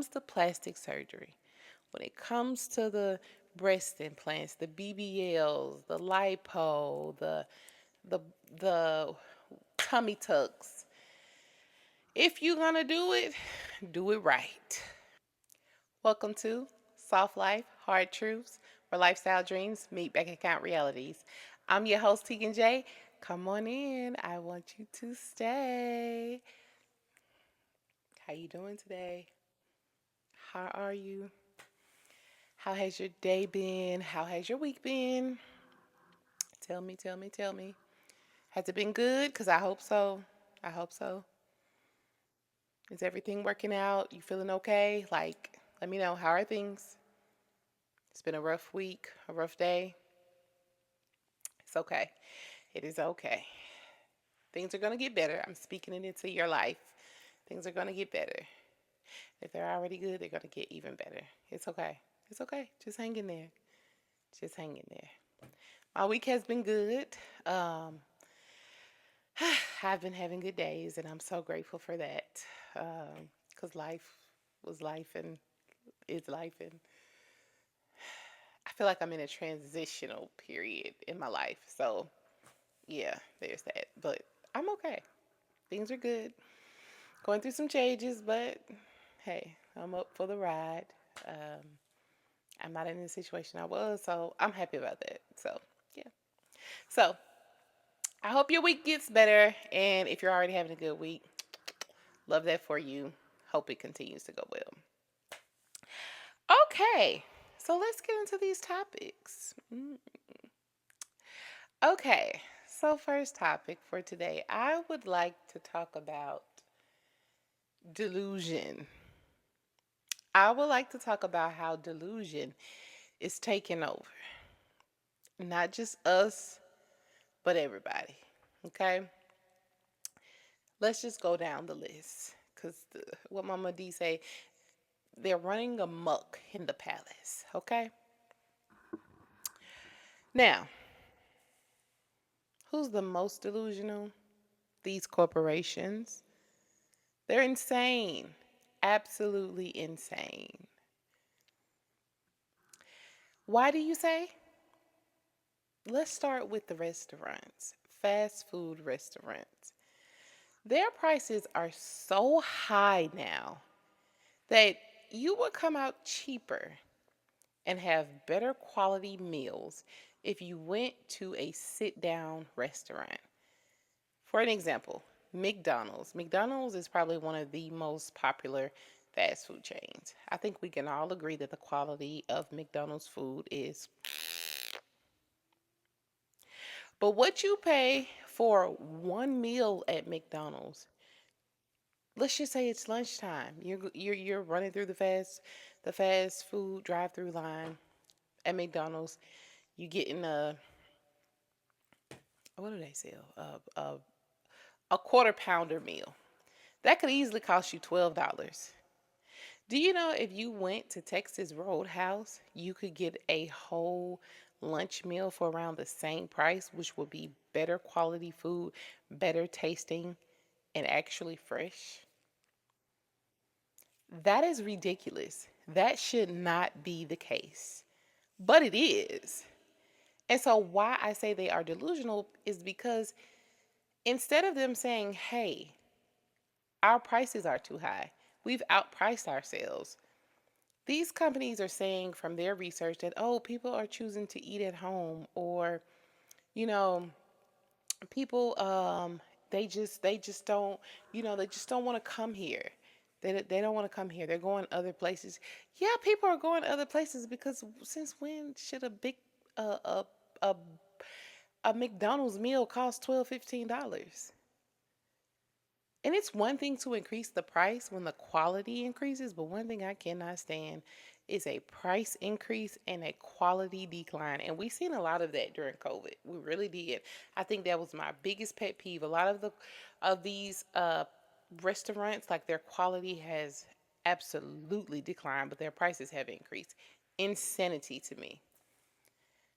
comes to plastic surgery, when it comes to the breast implants, the BBLs, the lipo, the the tummy tucks, if you're gonna do it right. Welcome to Soft Life, Hard Truths, where lifestyle dreams meet bank account realities. I'm your host, Tegan J. Come on in. I want you to stay. How you doing today? How are you? How has your day been? How has your week been? Tell me, tell me, tell me. Has it been good? Because I hope so. I hope so. Is everything working out? You feeling okay? Like, let me know. How are things? It's been a rough week, a rough day. It's okay. It is okay. Things are going to get better. I'm speaking it into your life. Things are going to get better. If they're already good, they're going to get even better. It's okay. It's okay. Just hang in there. Just hang in there. My week has been good. Um, I've been having good days, and I'm so grateful for that. Because life was life and is life, and I feel like I'm in a transitional period in my life. So yeah, there's that. But I'm okay. Things are good. Going through some changes, but hey, I'm up for the ride. Um, I'm not in the situation I was, so I'm happy about that. So yeah. So I hope your week gets better, and if you're already having a good week, love that for you. Hope it continues to go well. Okay, so let's get into these topics. Okay, so first topic for today, I would like to talk about delusion. I would like to talk about how delusion is taking over. Not just us, but everybody. Okay? Let's just go down the list. Because what Mama D say, they're running amok in the palace. Okay? Now, who's the most delusional? These corporations. They're insane. Absolutely insane. Why do you say? Let's start with the restaurants, fast food restaurants. Their prices are so high now that you would come out cheaper and have better quality meals if you went to a sit down restaurant. For an example, McDonald's. McDonald's is probably one of the most popular fast food chains. I think we can all agree that the quality of McDonald's food is. But what you pay for one meal at McDonald's, let's just say it's lunchtime. You're running through the fast food drive-through line at McDonald's. You getting a, what do they sell? A quarter pounder meal. That could easily cost you $12. Do you know if you went to Texas Roadhouse, you could get a whole lunch meal for around the same price, which would be better quality food, better tasting, and actually fresh? That is ridiculous. That should not be the case. But it is. And so, why I say they are delusional is because instead of them saying, hey, our prices are too high, we've outpriced ourselves, these companies are saying from their research that, oh, people are choosing to eat at home, or, you know, people, they just don't, they just don't want to come here. They don't want to come here. They're going other places. Yeah, people are going other places because since when should a big uh, a a a McDonald's meal cost $12-15? And it's one thing to increase the price when the quality increases, but one thing I cannot stand is a price increase and a quality decline. And we've seen a lot of that during COVID. We really did. I think that was my biggest pet peeve. A lot of these restaurants, like their quality has absolutely declined, but their prices have increased. Insanity to me.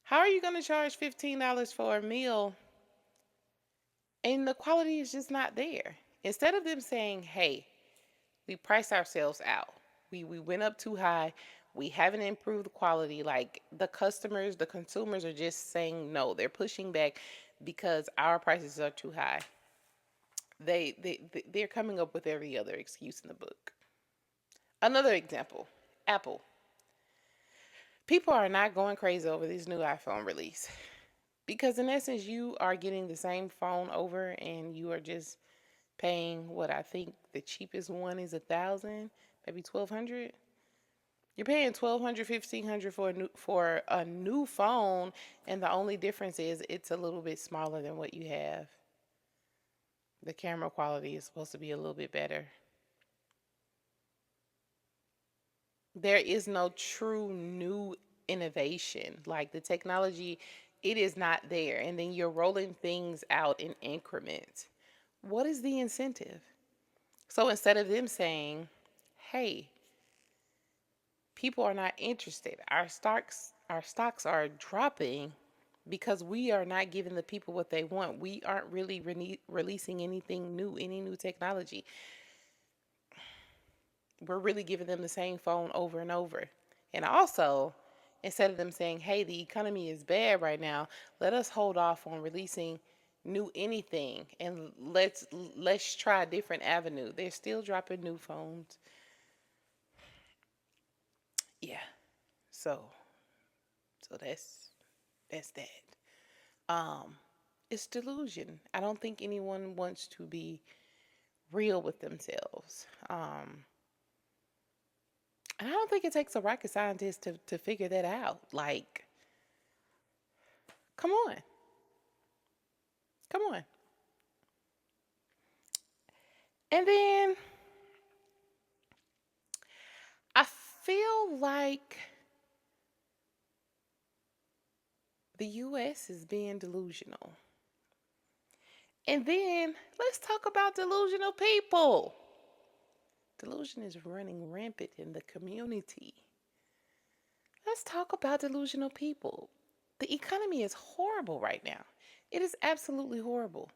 How are you going to charge $15 for a meal and the quality is just not there? Instead of them saying, hey, we price ourselves out. We went up too high. We haven't improved the quality. Like the customers, the consumers are just saying no. They're pushing back because our prices are too high. They're coming up with every other excuse in the book. Another example, Apple. People are not going crazy over this new iPhone release because in essence you are getting the same phone over and you are just paying what I think the cheapest one is 1,000, maybe 1,200. You're paying 1,200, 1,500 for a new phone, and the only difference is it's a little bit smaller than what you have. The camera quality is supposed to be a little bit better. There is no true new innovation. Like the technology, it is not there. And then you're rolling things out in increments. What is the incentive? So instead of them saying, hey, people are not interested, our stocks are dropping because we are not giving the people what they want. We aren't really releasing anything new, any new technology. We're really giving them the same phone over and over. And also, instead of them saying, hey, the economy is bad right now, let us hold off on releasing new anything and let's try a different avenue. They're still dropping new phones. Yeah. So so that's that. It's delusion. I don't think anyone wants to be real with themselves. And I don't think it takes a rocket scientist to figure that out. Like, come on. Come on. And then I feel like the US is being delusional. And then let's talk about delusional people. Delusion is running rampant in the community. Let's talk about delusional people. The economy is horrible right now. It is absolutely horrible.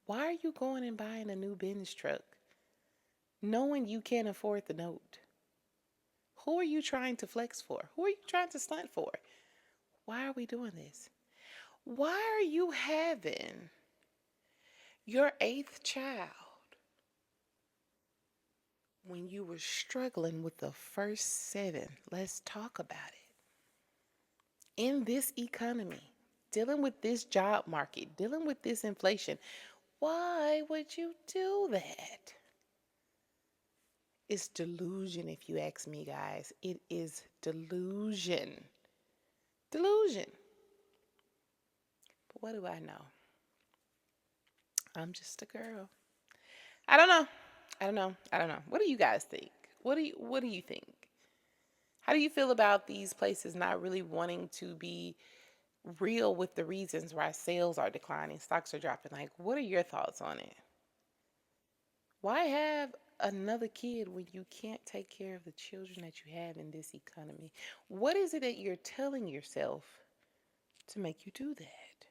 Why are you going and buying a new Benz truck knowing you can't afford the note? Who are you trying to flex for? Who are you trying to stunt for? Why are we doing this? Why are you having your eighth child when you were struggling with the first seven? Let's talk about it. In this economy, dealing with this job market, dealing with this inflation, why would you do that? It's delusion, if you ask me, guys. It is delusion. Delusion. But what do I know? I'm just a girl. I don't know. I don't know. I don't know. What do you guys think? What do you think? How do you feel about these places not really wanting to be real with the reasons why sales are declining, stocks are dropping? Like, what are your thoughts on it? Why have another kid when you can't take care of the children that you have in this economy? What is it that you're telling yourself to make you do that?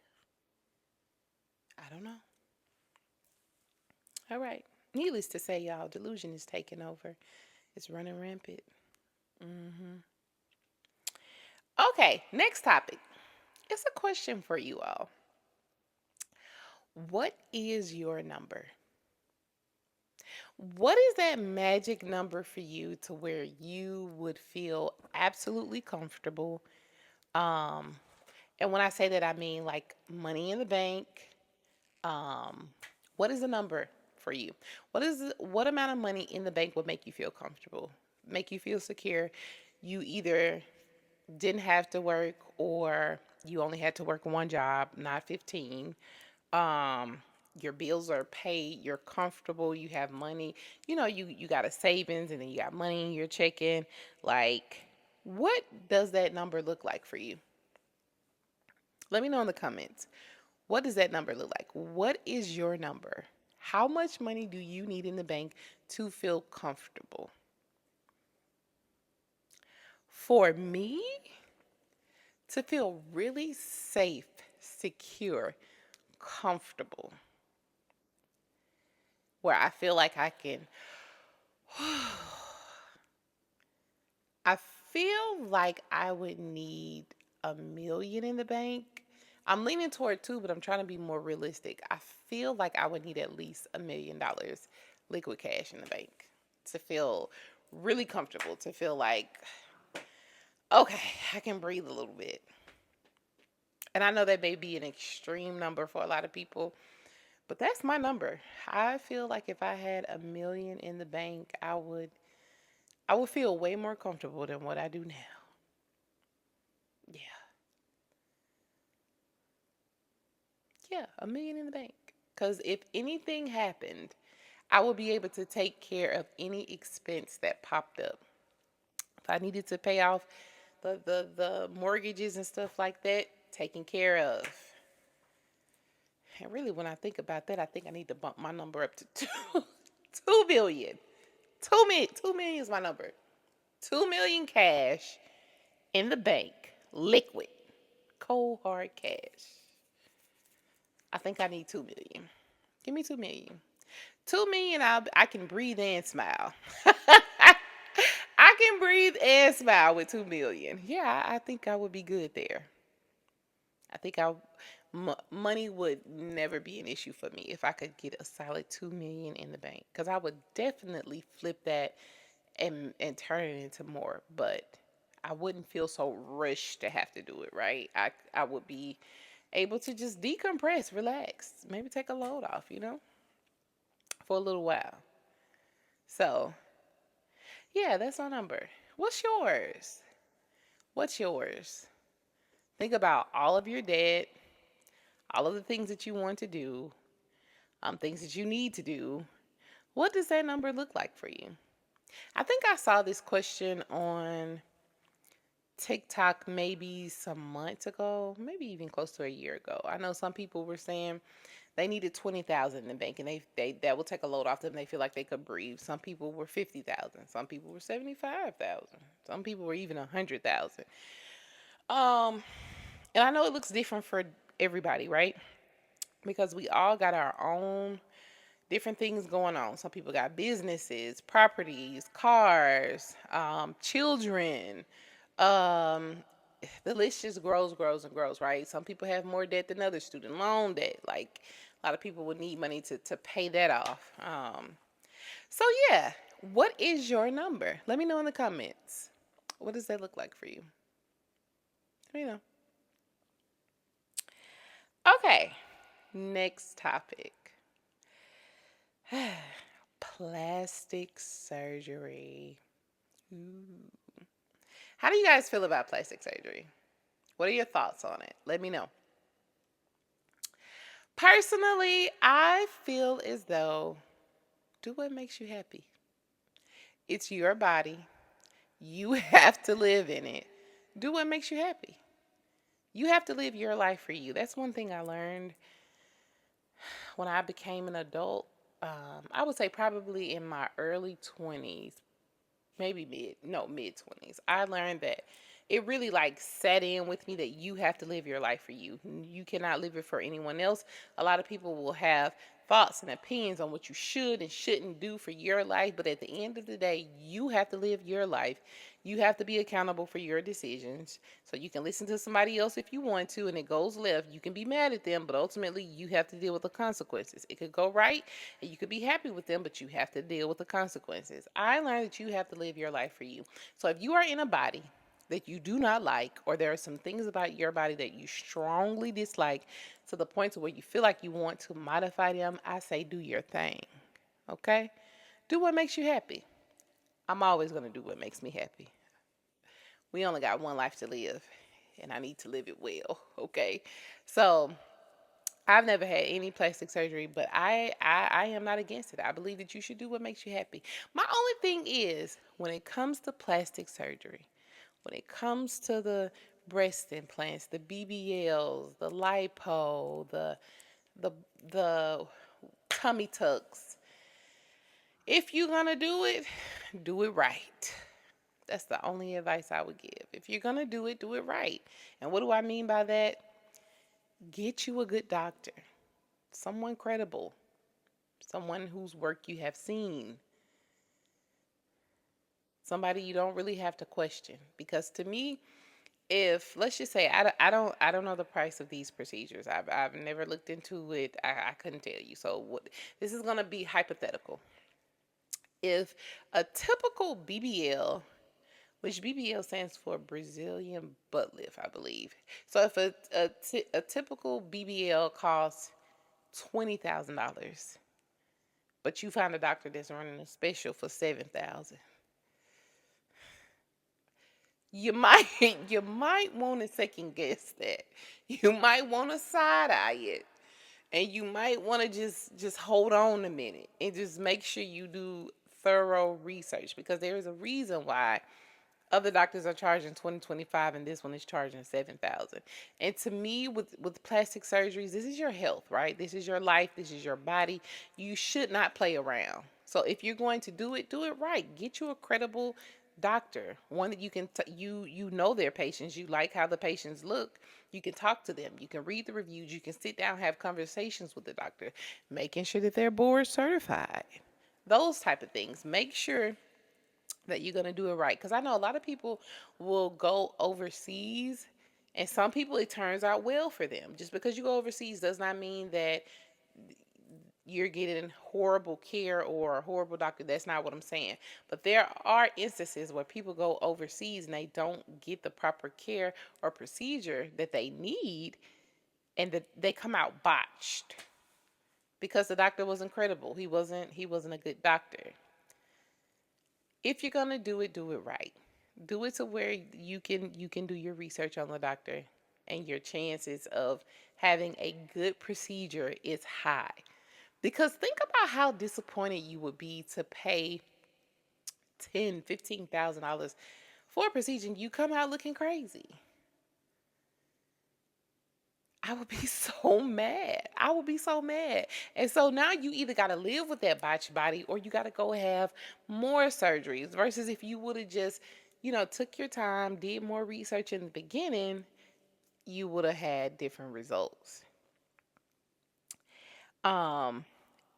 I don't know. All right. Needless to say, y'all, delusion is taking over. It's running rampant. hmm Okay, next topic. It's a question for you all. What is your number? What is that magic number for you to where you would feel absolutely comfortable? Um, and when I say that, I mean like money in the bank. Um, what is the number for you? What amount of money in the bank would make you feel comfortable, make you feel secure? You either didn't have to work or you only had to work one job, not 15. um your bills are paid, you're comfortable, you have money, you got a savings and then you got money in your checking. Like, what does that number look like for you? Let me know in the comments. What does that number look like? What is your number? How much money do you need in the bank to feel comfortable? For me, to feel really safe, secure, comfortable, where I feel like I can I feel like I would need 1 million in the bank. I'm leaning toward two, but I'm trying to be more realistic. I feel like I would need at least $1 million liquid cash in the bank to feel really comfortable, to feel like, okay, I can breathe a little bit. And I know that may be an extreme number for a lot of people, but that's my number. I feel like if I had 1 million in the bank, I would feel way more comfortable than what I do now. Yeah. Yeah, 1 million in the bank. Because if anything happened, I would be able to take care of any expense that popped up. If I needed to pay off the mortgages and stuff like that, taken care of. And really, when I think about that, I think I need to bump my number up to two, 2 million. 2 million. 2 million is my number. 2 million cash in the bank, liquid, cold hard cash. I think I need 2 million. Give me 2 million. 2 million, I can breathe and smile. I can breathe and smile with 2 million. Yeah, I think I would be good there. I think money would never be an issue for me if I could get a solid 2 million in the bank. Because I would definitely flip that and turn it into more. But I wouldn't feel so rushed to have to do it, right? I would be able to just decompress, relax, maybe take a load off, for a little while. So, yeah, that's my number. What's yours? What's yours? Think about all of your debt, all of the things that you want to do, things that you need to do. What does that number look like for you? I think I saw this question on TikTok maybe some months ago, maybe even close to a year ago. I know some people were saying they needed 20,000 in the bank, and they that will take a load off them. They feel like they could breathe. Some people were 50,000. Some people were 75,000. Some people were even 100,000. Um, and I know it looks different for everybody, right? Because we all got our own different things going on. Some people got businesses, properties, cars, children. Um, the list just grows, grows, and grows, right? Some people have more debt than others, student loan debt. Like a lot of people would need money to pay that off. So yeah, what is your number? Let me know in the comments. What does that look like for you? Let me know. Okay, next topic. Plastic surgery. Ooh. How do you guys feel about plastic surgery? What are your thoughts on it? Let me know. Personally, I feel as though do what makes you happy. It's your body. You have to live in it. Do what makes you happy. You have to live your life for you. That's one thing I learned when I became an adult. I would say probably in my early 20s, maybe mid 20s. I learned that it really like set in with me that you have to live your life for you. You cannot live it for anyone else. A lot of people will have thoughts and opinions on what you should and shouldn't do for your life, but at the end of the day, you have to live your life. You have to be accountable for your decisions. So you can listen to somebody else if you want to and it goes left. You can be mad at them, but ultimately you have to deal with the consequences. It could go right and you could be happy with them, but you have to deal with the consequences. I learned that you have to live your life for you. So if you are in a body that you do not like, or there are some things about your body that you strongly dislike to the point to where you feel like you want to modify them, I say do your thing. Okay? Do what makes you happy. I'm always going to do what makes me happy. We only got one life to live, and I need to live it well. Okay? So, I've never had any plastic surgery, but I am not against it. I believe that you should do what makes you happy. My only thing is when it comes to plastic surgery, when it comes to the breast implants, the BBLs, the lipo, the the tummy tucks, if you're gonna do it right. That's the only advice I would give. If you're gonna do it right. And what do I mean by that? Get you a good doctor, someone credible, someone whose work you have seen, somebody you don't really have to question. Because to me, if let's just say I don't know the price of these procedures. I've never looked into it. I couldn't tell you. So what this is gonna be hypothetical. If a typical BBL, which BBL stands for Brazilian butt lift, I believe. So if a typical BBL costs $20,000, but you find a doctor that's running a special for 7,000, you might you might want to second guess that. You might want to side eye it, and you might want to just hold on a minute and just make sure you do thorough research, because there is a reason why other doctors are charging 2025 and this one is charging 7,000. And to me, with plastic surgeries, this is your health, right? This is your life, this is your body. You should not play around. So if you're going to do it right. Get you a credible doctor, one that you can you know their patients, you like how the patients look. You can talk to them, you can read the reviews, you can sit down, have conversations with the doctor, making sure that they're board certified. Those type of things. Make sure that you're going to do it right, because I know a lot of people will go overseas, and some people it turns out well for them. Just because you go overseas does not mean that you're getting horrible care or a horrible doctor. That's not what I'm saying. But there are instances where people go overseas and they don't get the proper care or procedure that they need, and that they come out botched because the doctor was incredible. He wasn't a good doctor. If you're gonna do it right. Do it to where you can do your research on the doctor, and your chances of having a good procedure is high. Because think about how disappointed you would be to pay $10,000, $15,000 for a procedure and you come out looking crazy. I would be so mad. I would be so mad. And so now you either got to live with that botched body, or you got to go have more surgeries, versus if you would have just, took your time, did more research in the beginning, you would have had different results. Um,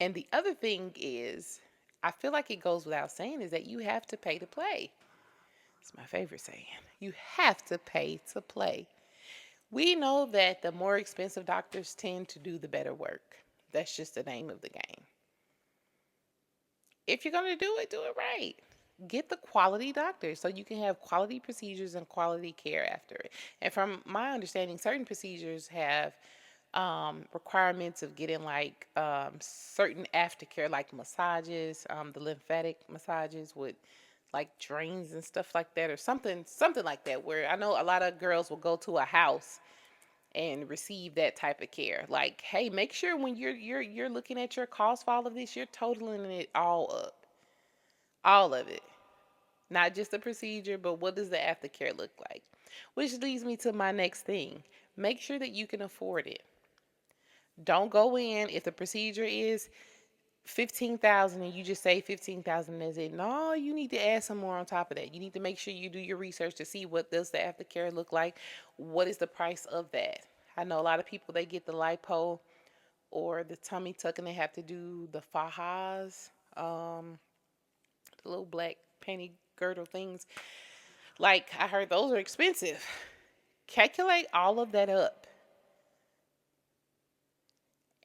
and the other thing is, I feel like it goes without saying, is that you have to pay to play. It's my favorite saying. You have to pay to play. We know that the more expensive doctors tend to do the better work. That's just the name of the game. If you're going to do it right. Get the quality doctor so you can have quality procedures and quality care after it. And from my understanding, certain procedures have requirements of getting like certain aftercare, like massages, the lymphatic massages with like drains and stuff like that, or something like that. Where I know a lot of girls will go to a house and receive that type of care. Like, hey, make sure when you're looking at your cost for all of this, you're totaling it all up, all of it, not just the procedure, but what does the aftercare look like? Which leads me to my next thing. Make sure that you can afford it. Don't go in if the procedure is 15,000 and you just say 15,000 is it. No, you need to add some more on top of that. You need to make sure you do your research to see what does the aftercare look like. What is the price of that? I know a lot of people, they get the lipo or the tummy tuck and they have to do the fajas, the little black panty girdle things. Like, I heard those are expensive. Calculate all of that up.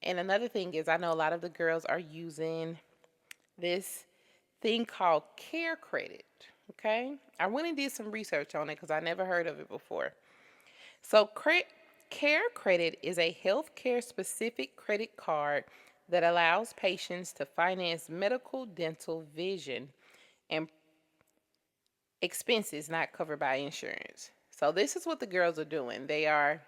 And another thing is, I know a lot of the girls are using this thing called care credit. Okay, I went and did some research on it because I never heard of it before. So, care credit is a healthcare specific credit card that allows patients to finance medical, dental, vision, and expenses not covered by insurance. So, this is what the girls are doing. They are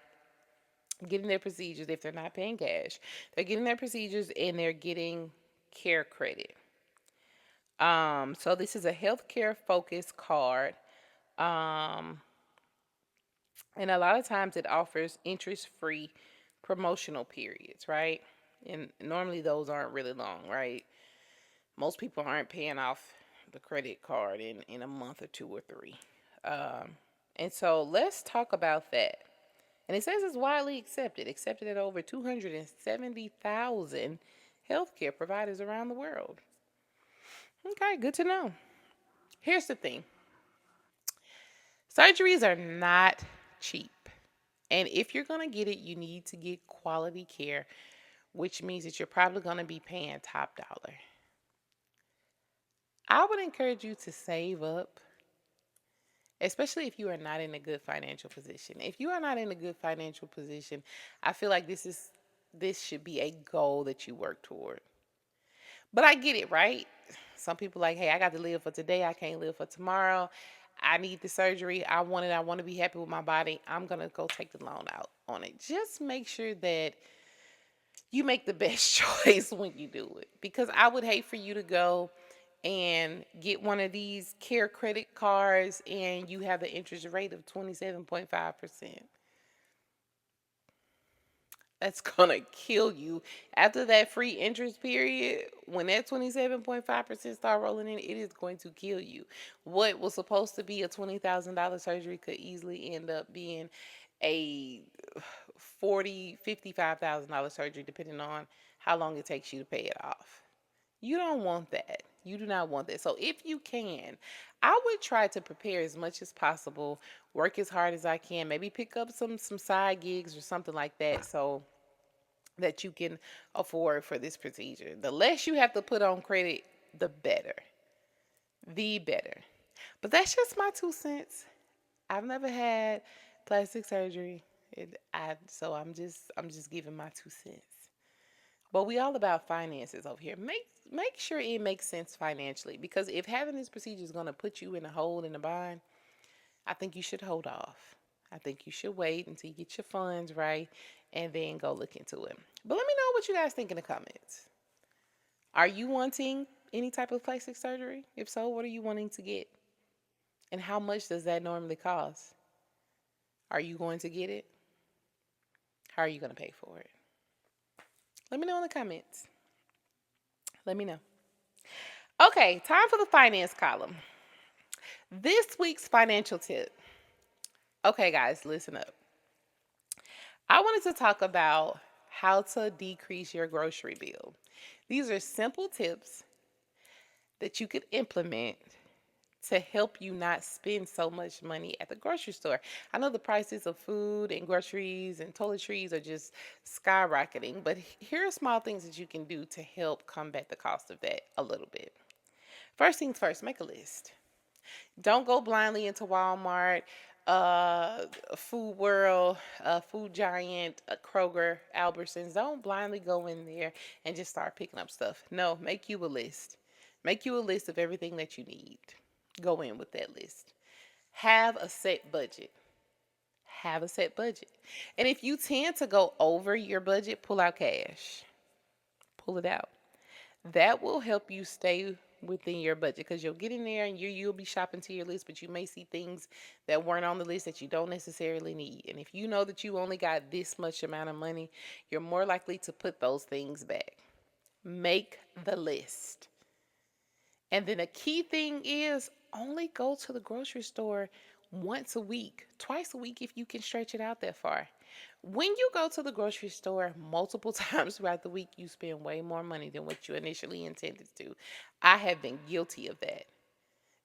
getting their procedures if they're not paying cash. They're getting their procedures and they're getting care credit. So this is a healthcare focused card. Um, and a lot of times it offers interest free promotional periods, right? And normally those aren't really long, right? Most people aren't paying off the credit card in a month or two or three. Um, and so let's talk about that. And it says it's widely accepted at over 270,000 healthcare providers around the world. Okay, good to know. Here's the thing, surgeries are not cheap. And if you're going to get it, you need to get quality care, which means that you're probably going to be paying top dollar. I would encourage you to save up, especially if you are not in a good financial position. If you are not in a good financial position, I feel like this should be a goal that you work toward. But I get it, right? Some people like, hey, I got to live for today. I can't live for tomorrow. I need the surgery. I want it. I want to be happy with my body. I'm going to go take the loan out on it. Just make sure that you make the best choice when you do it. Because I would hate for you to go and get one of these care credit cards and you have the interest rate of 27.5%. That's gonna kill you. After that free interest period, when that 27.5% start rolling in, it is going to kill you. What was supposed to be a $20,000 surgery could easily end up being a 40, $55,000 surgery, depending on how long it takes you to pay it off. You don't want that. You do not want that. So if you can, I would try to prepare as much as possible, work as hard as I can, maybe pick up some side gigs or something like that so that you can afford for this procedure. The less you have to put on credit, the better. The better. But that's just my 2 cents. I've never had plastic surgery. So I'm just giving my 2 cents. But we all about finances over here. Make sure it makes sense financially, because if having this procedure is going to put you in a hole in a bind, I think you should hold off. I think you should wait until you get your funds right and then go look into it. But let me know what you guys think in the comments. Are you wanting any type of plastic surgery? If so, what are you wanting to get? And how much does that normally cost? Are you going to get it? How are you going to pay for it? Let me know in the comments. Let me know. Okay, time for the finance column. This week's financial tip. Okay, guys, listen up. I wanted to talk about how to decrease your grocery bill. These are simple tips that you could implement to help you not spend so much money at the grocery store. I know the prices of food and groceries and toiletries are just skyrocketing, but here are small things that you can do to help combat the cost of that a little bit. First things first, make a list. Don't go blindly into Walmart, Food World, Food Giant, Kroger, Albertsons. Don't blindly go in there and just start picking up stuff. No, make you a list. Make you a list of everything that you need. Go in with that list. Have a set budget. Have a set budget. And if you tend to go over your budget, pull out cash. Pull it out. That will help you stay within your budget, because you'll get in there and you'll be shopping to your list, but you may see things that weren't on the list that you don't necessarily need. And if you know that you only got this much amount of money, you're more likely to put those things back. Make the list. And then a key thing is only go to the grocery store once a week, twice a week if you can stretch it out that far. When you go to the grocery store multiple times throughout the week, you spend way more money than what you initially intended to. I have been guilty of that.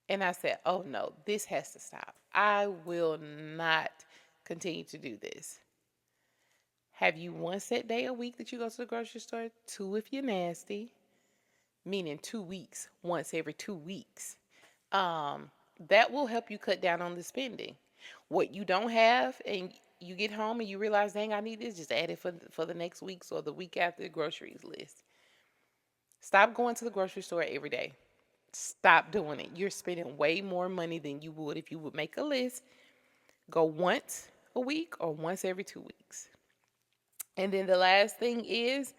And I said, oh no, this has to stop. I will not continue to do this. Have you one set day a week that you go to the grocery store? Two if you're nasty, meaning 2 weeks, once every 2 weeks. Um, that will help you cut down on the spending. What you don't have and you get home and you realize, dang, I need this, just add it for the next week's or the week after the groceries list. Stop going to the grocery store every day. Stop doing it. You're spending way more money than you would if you would make a list. Go once a week or once every 2 weeks. And then the last thing is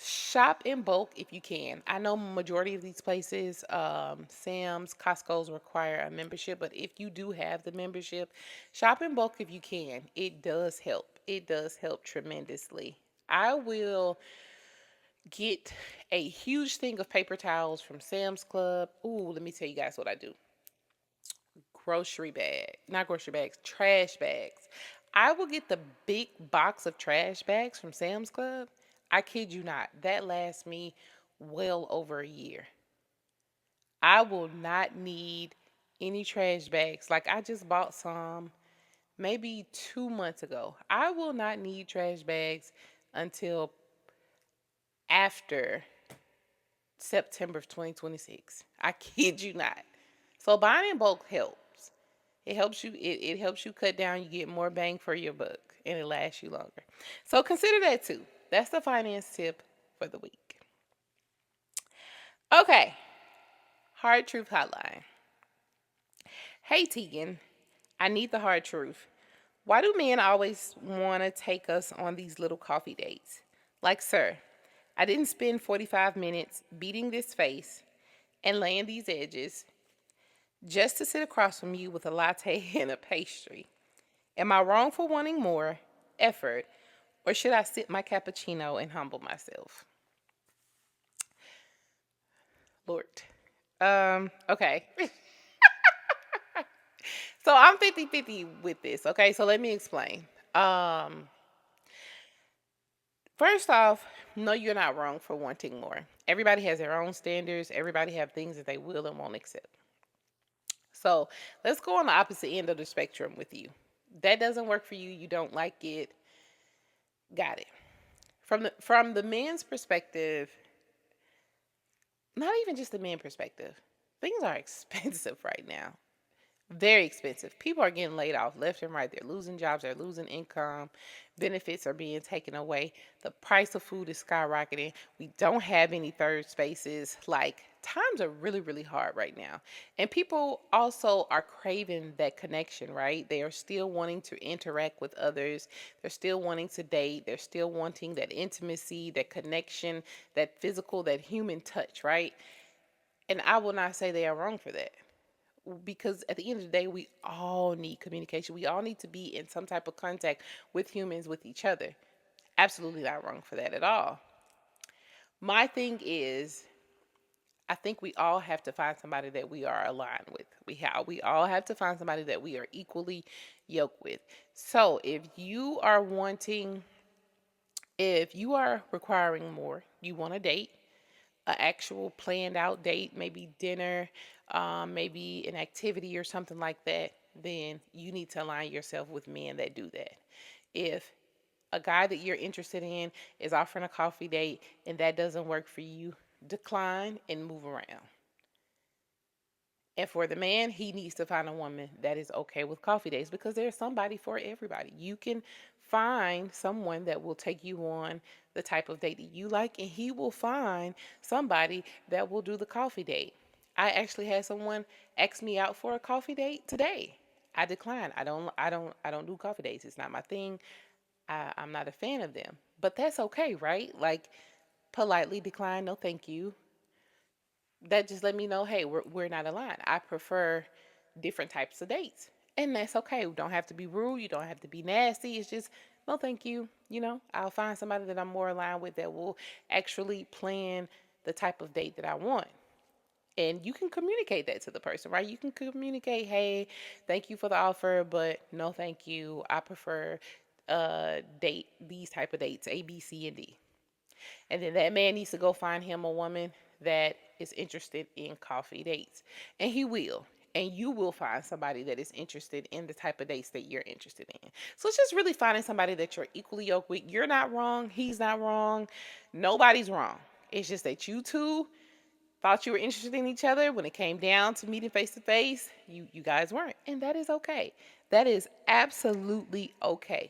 shop in bulk if you can. I know majority of these places, Sam's, Costco's require a membership, but if you do have the membership, shop in bulk if you can. It does help. It does help tremendously. I will get a huge thing of paper towels from Sam's Club. Ooh, let me tell you guys what I do. Not grocery bags, trash bags. I will get the big box of trash bags from Sam's Club. I kid you not, that lasts me well over a year. I will not need any trash bags. Like I just bought some maybe 2 months ago. I will not need trash bags until after September of 2026. I kid you not. So buying in bulk helps. It helps you cut down, you get more bang for your buck, and it lasts you longer. So consider that too. That's the finance tip for the week. Okay, hard truth hotline. Hey Tegan, I need the hard truth. Why do men always want to take us on these little coffee dates? Like, sir, I didn't spend 45 minutes beating this face and laying these edges just to sit across from you with a latte and a pastry. Am I wrong for wanting more effort, or should I sip my cappuccino and humble myself? Lord. Okay. So I'm 50-50 with this, okay? So let me explain. Um, First off, no, you're not wrong for wanting more. Everybody has their own standards. Everybody have things that they will and won't accept. So let's go on the opposite end of the spectrum with you. That doesn't work for you. You don't like it. Got it. From the men's perspective, not even just the men perspective, things are expensive right now. Very expensive. People are getting laid off left and right. They're losing jobs. They're losing income. Benefits are being taken away. The price of food is skyrocketing. We don't have any third spaces. Like, times are really, really hard right now. And people also are craving that connection, right? They are still wanting to interact with others. They're still wanting to date. They're still wanting that intimacy, that connection, that physical, that human touch, right? And I will not say they are wrong for that, because at the end of the day, we all need communication. We all need to be in some type of contact with humans, with each other. Absolutely not wrong for that at all. My thing is, I think we all have to find somebody that we are aligned with. We all have to find somebody that we are equally yoked with. So if you are requiring more, you want a date, an actual planned out date, maybe dinner, maybe an activity or something like that, then you need to align yourself with men that do that. If a guy that you're interested in is offering a coffee date and that doesn't work for you, decline and move around. And for the man, he needs to find a woman that is okay with coffee dates, because there's somebody for everybody. You can find someone that will take you on the type of date that you like, and he will find somebody that will do the coffee date. I actually had someone ask me out for a coffee date today. I declined. I don't do coffee dates. It's not my thing. I'm not a fan of them. But that's okay, right? Like, politely decline, no thank you. That just let me know, hey, we're not aligned. I prefer different types of dates. And that's okay. You don't have to be rude. You don't have to be nasty. It's just, no, thank you. I'll find somebody that I'm more aligned with that will actually plan the type of date that I want. And you can communicate that to the person, right? You can communicate, hey, thank you for the offer, but no, thank you. I prefer date these type of dates, A, B, C, and D. And then that man needs to go find him a woman that is interested in coffee dates. And he will. And you will find somebody that is interested in the type of dates that you're interested in. So it's just really finding somebody that you're equally yoked with. You're not wrong. He's not wrong. Nobody's wrong. It's just that you two thought you were interested in each other. When it came down to meeting face to face, you guys weren't. And that is okay. That is absolutely okay.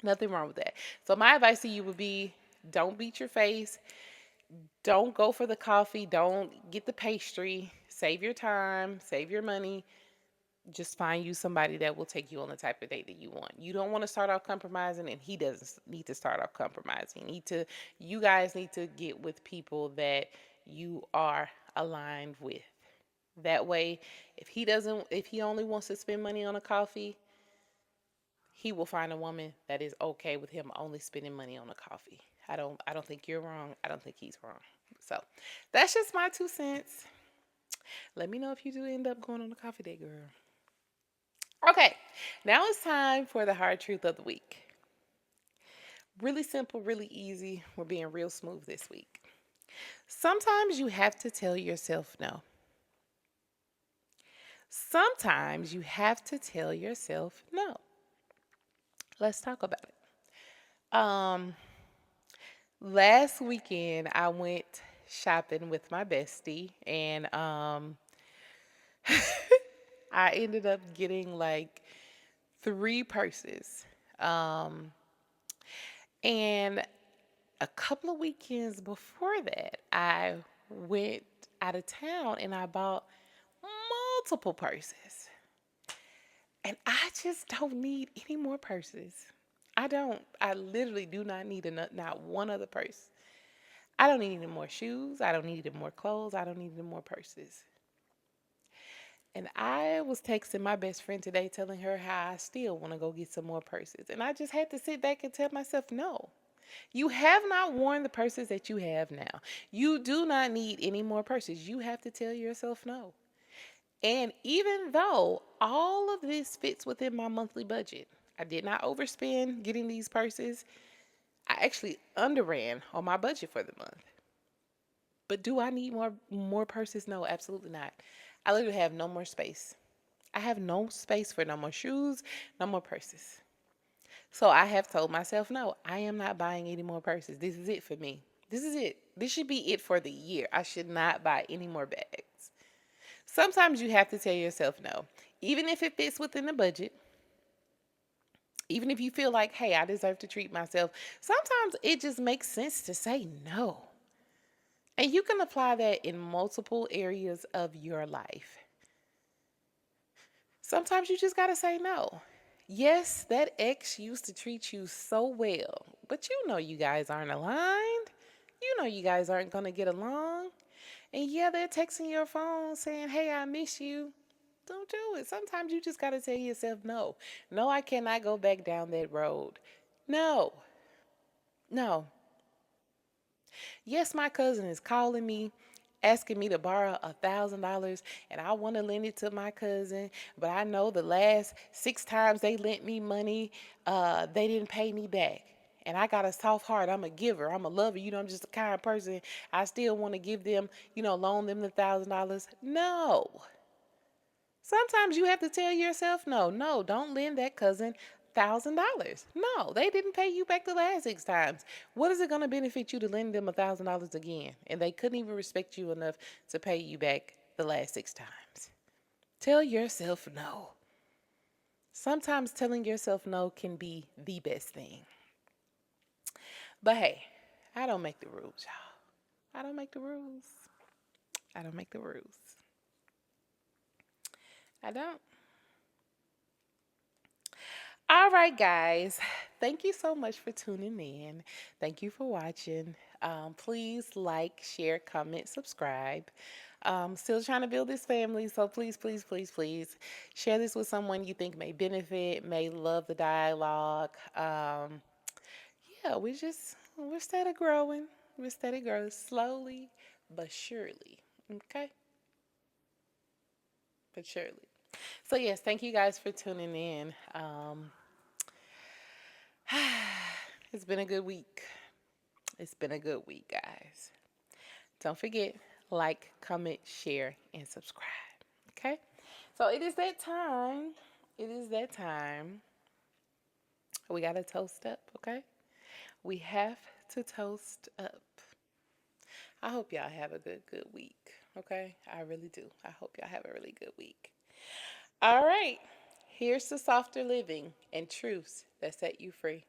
Nothing wrong with that. So my advice to you would be, don't beat your face. Don't go for the coffee. Don't get the pastry. Save your time. Save your money. Just find you somebody that will take you on the type of date that you want. You don't want to start off compromising, and he doesn't need to start off compromising. You guys need to get with people that you are aligned with. That way, if he only wants to spend money on a coffee, he will find a woman that is okay with him only spending money on a coffee. I don't think you're wrong. I don't think he's wrong. So that's just my 2 cents. Let me know if you do end up going on a coffee date, girl. Okay, now it's time for the hard truth of the week. Really simple, really easy. We're being real smooth this week. Sometimes you have to tell yourself no. Sometimes you have to tell yourself no. Let's talk about it. Last weekend I went shopping with my bestie, and I ended up getting like three purses. Um, and a couple of weekends before that, I went out of town and I bought multiple purses. And I just don't need any more purses. I don't. I literally do not need not one other purse. I don't need any more shoes. I don't need any more clothes. I don't need any more purses. And I was texting my best friend today telling her how I still want to go get some more purses. And I just had to sit back and tell myself, no. You have not worn the purses that you have now. You do not need any more purses. You have to tell yourself no. And even though all of this fits within my monthly budget, I did not overspend getting these purses. I actually underran on my budget for the month. But do I need more purses? No, absolutely not. I literally have no more space. I have no space for no more shoes, no more purses. So I have told myself, no, I am not buying any more purses. This is it for me. This is it. This should be it for the year. I should not buy any more bags. Sometimes you have to tell yourself no, even if it fits within the budget. Even if you feel like, hey, I deserve to treat myself, sometimes it just makes sense to say no. And you can apply that in multiple areas of your life. Sometimes you just got to say no. Yes, that ex used to treat you so well, but you know you guys aren't aligned. You know you guys aren't going to get along. And yeah, they're texting your phone saying, hey, I miss you. Don't do it. Sometimes you just got to tell yourself no. No, I cannot go back down that road. No, no. Yes, my cousin is calling me, asking me to borrow $1,000, and I want to lend it to my cousin, but I know the last 6 times they lent me money, they didn't pay me back. And I got a soft heart. I'm a giver. I'm a lover. I'm just a kind person. I still want to give them, loan them the $1,000. No. Sometimes you have to tell yourself, no, no, don't lend that cousin $1,000. No, they didn't pay you back the last 6 times. What is it going to benefit you to lend them $1,000 again? And they couldn't even respect you enough to pay you back the last 6 times. Tell yourself no. Sometimes telling yourself no can be the best thing. But hey, I don't make the rules, y'all. I don't make the rules. I don't make the rules. I don't. All right, guys. Thank you so much for tuning in. Thank you for watching. Please like, share, comment, subscribe. Still trying to build this family, so please, please, please, please share this with someone you think may benefit, may love the dialogue. Yeah, we're steady growing. We're steady growing slowly but surely. Okay, but surely. So yes, thank you guys for tuning in. It's been a good week. It's been a good week, guys. Don't forget, like, comment, share, and subscribe. Okay? So it is that time. It is that time. We got to toast up, okay? We have to toast up. I hope y'all have a good week, okay? I really do. I hope y'all have a really good week. All right. Here's to softer living and truths that set you free.